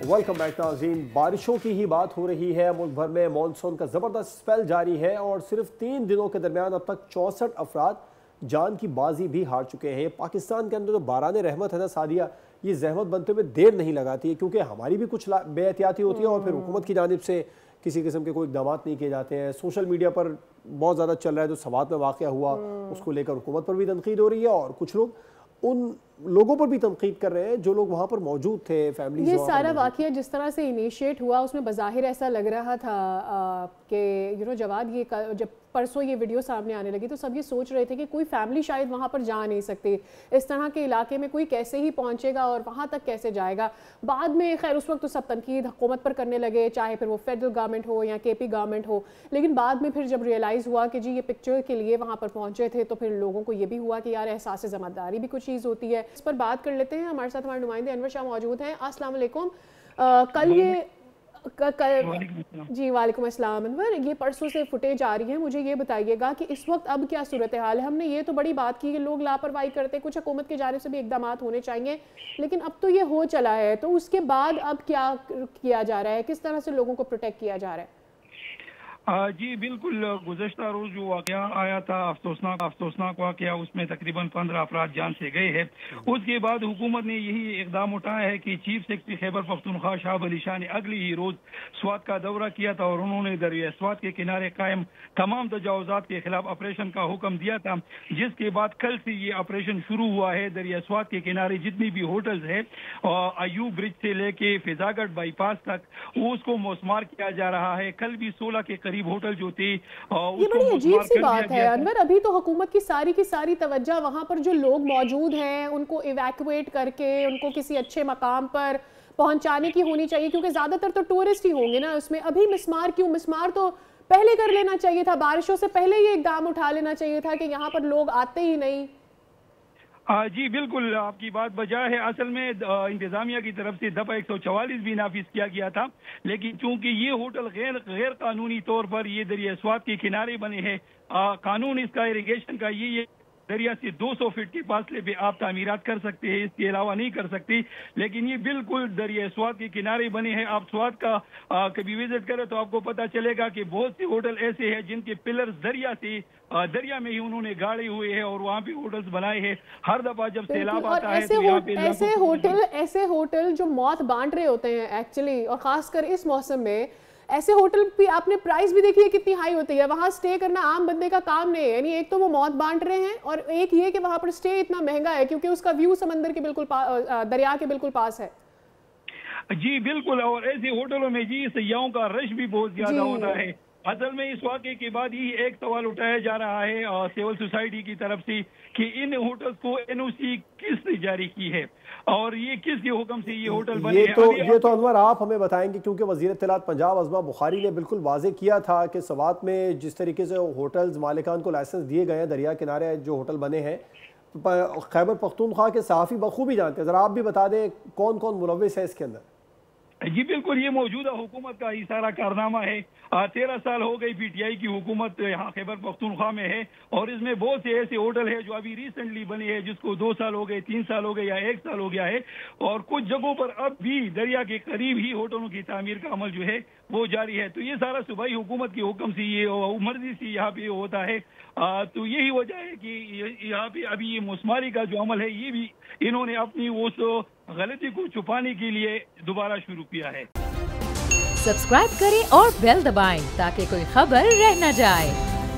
Welcome back नाज़रीन। बारिशों की ही बात हो रही है। मुल्क भर में मानसून का ज़बरदस्त स्पेल जारी है और सिर्फ 3 दिनों के दरमियान अब तक 64 अफराद जान की बाजी भी हार चुके हैं। पाकिस्तान के अंदर जो बारान रहमत है ना सादिया, ये जहमत बनते हुए देर नहीं लगाती है, क्योंकि हमारी भी कुछ बेहतियाती होती है और फिर हुकूमत की जानिब से किसी किस्म के कोई इक़दाम नहीं किए जाते हैं। सोशल मीडिया पर बहुत ज़्यादा चल रहा है, जो सवात में वाक़या हुआ उसको लेकर हुकूमत पर भी तनकीद हो रही है और कुछ लोग उन लोगों पर भी तनकीद कर रहे हैं जो लोग वहाँ पर मौजूद थे। फैमिली ये सारा वाक़या जिस तरह से इनिशिएट हुआ उसमें बज़ाहिर ऐसा लग रहा था कि जवाद, ये जब परसों ये वीडियो सामने आने लगी तो सब ये सोच रहे थे कि कोई फैमिली शायद वहाँ पर जा नहीं सकती, इस तरह के इलाके में कोई कैसे ही पहुँचेगा और वहाँ तक कैसे जाएगा। बाद में खैर उस वक्त तो सब तनकीद हुकूमत पर करने लगे, चाहे फिर वो फेडरल गवर्नमेंट हो या केपी गवर्नमेंट हो, लेकिन बाद में फिर जब रियलाइज़ हुआ कि जी ये पिक्चर के लिए वहाँ पर पहुँचे थे तो फिर लोगों को ये भी हुआ कि यार एहसास ज़िम्मेदारी भी कुछ चीज़ होती है। इस पर बात कर लेते हैं। हमारे साथ हमारे नुमाइंदे अनवर शाह मौजूद हैं। अस्सलाम वालेकुम। कल ये जी वालेकुम अस्सलाम। अनवर, ये परसों से फुटेज आ रही है, मुझे ये बताइएगा कि इस वक्त अब क्या सूरत हाल है। हमने ये तो बड़ी बात की कि लोग लापरवाही करते, कुछ हुकूमत की जानिब से भी इक़दाम होने चाहिए, लेकिन अब तो ये हो चला है, तो उसके बाद अब क्या किया जा रहा है, किस तरह से लोगों को प्रोटेक्ट किया जा रहा है? जी बिल्कुल, गुज़श्ता रोज़ जो वाक़या आया था, अफसोसनाक वाक़या, उसमें तकरीबन 15 अफराद जान से गए हैं। उसके बाद हुकूमत ने यही इक़दाम उठाया है कि चीफ सेक्रेटरी खैबर पख्तूनख्वा शाह अली शाह ने अगले ही रोज़ स्वात का दौरा किया था और उन्होंने दरिया स्वात के किनारे कायम तमाम तजावुज़ात के खिलाफ ऑपरेशन का हुक्म दिया था, जिसके बाद कल से ये ऑपरेशन शुरू हुआ है। दरिया स्वात के किनारे जितनी भी होटल्स है, अयूब ब्रिज से लेके फिजागढ़ बाईपास तक, उसको मौसमार किया जा रहा है। कल भी 16 के करीब होटल जो थे, ये बड़ी अजीब सी बात है अनवर। अभी तो हुकूमत की सारी तवज्जो वहाँ पर जो लोग मौजूद हैं उनको इवैक्यूएट करके उनको किसी अच्छे मकाम पर पहुंचाने की होनी चाहिए, क्योंकि ज्यादातर तो टूरिस्ट ही होंगे ना उसमें। अभी मिसमार क्यों? मिसमार तो पहले कर लेना चाहिए था, बारिशों से पहले ये इक़दाम उठा लेना चाहिए था कि यहाँ पर लोग आते ही नहीं। जी बिल्कुल, आपकी बात बजा है। असल में इंतजामिया की तरफ से दफा 144 भी नाफिज किया गया था, लेकिन चूंकि ये होटल गैर कानूनी तौर पर ये दरिया स्वात के किनारे बने हैं, कानून इसका इरिगेशन का ये दरिया से 200 फीट के फासले पे आप तामीरात कर सकते हैं, इसके अलावा नहीं कर सकते। लेकिन ये बिल्कुल दरिया स्वात के किनारे बने हैं। आप स्वात का कभी विजिट करें तो आपको पता चलेगा कि बहुत से होटल ऐसे हैं जिनके पिलर्स दरिया में ही उन्होंने गाड़े हुए हैं और वहाँ पे होटल्स बनाए हैं। हर दफा जब सैलाब आता है तो यहाँ पे ऐसे होटल जो मौत बांट रहे होते हैं एक्चुअली, और खासकर इस मौसम में ऐसे होटल भी आपने प्राइस भी देखी है कितनी हाई होती है। वहाँ स्टे करना आम बंदे का काम नहीं है। यानी एक तो वो मौत बांट रहे हैं और एक ये कि वहाँ पर स्टे इतना महंगा है क्योंकि उसका व्यू समंदर के बिल्कुल दरिया के बिल्कुल पास है। जी बिल्कुल, और ऐसे होटलों में जी सयाहों का रश भी बहुत ज्यादा होता है। असल में इस वाक़े के बाद ही एक सवाल उठाया जा रहा है सिविल सोसाइटी की तरफ से कि इन होटल्स को एनओसी किसने जारी की है और ये किसके हुक्म से ये होटल बने हैं। ये तो अनवर आप हमें बताएंगे, क्योंकि वज़ीर इत्तलात पंजाब अज़मा बुखारी ने बिल्कुल वाज़े किया था कि सवात में जिस तरीके से होटल्स मालिकान को लाइसेंस दिए गए हैं, दरिया किनारे जो होटल बने हैं, खैबर पख्तूनख्वा के सहाफ़ी बखूबी जानते हैं। ज़रा आप भी बता दें कौन कौन मुलव्विस है इसके अंदर। जी बिल्कुल, ये मौजूदा हुकूमत का ही सारा कारनामा है। 13 साल हो गई पीटीआई की हुकूमत यहाँ खैबर पख्तूनख्वा में है और इसमें बहुत से ऐसे होटल है जो अभी रिसेंटली बने हैं, जिसको 2 साल हो गए, 3 साल हो गए या 1 साल हो गया है, और कुछ जगहों पर अब भी दरिया के करीब ही होटलों की तामीर का अमल जो है वो जारी है। तो ये सारा सूबाई हुकूमत के हुक्म से, ये मर्जी से यहाँ पे होता है। तो यही वजह है कि यहाँ पे अभी ये मुस्मारी का जो अमल है ये भी इन्होंने अपनी उस गलती को छुपाने के लिए दोबारा शुरू किया है। सब्सक्राइब करें और बेल दबाएं ताकि कोई खबर रह न जाए।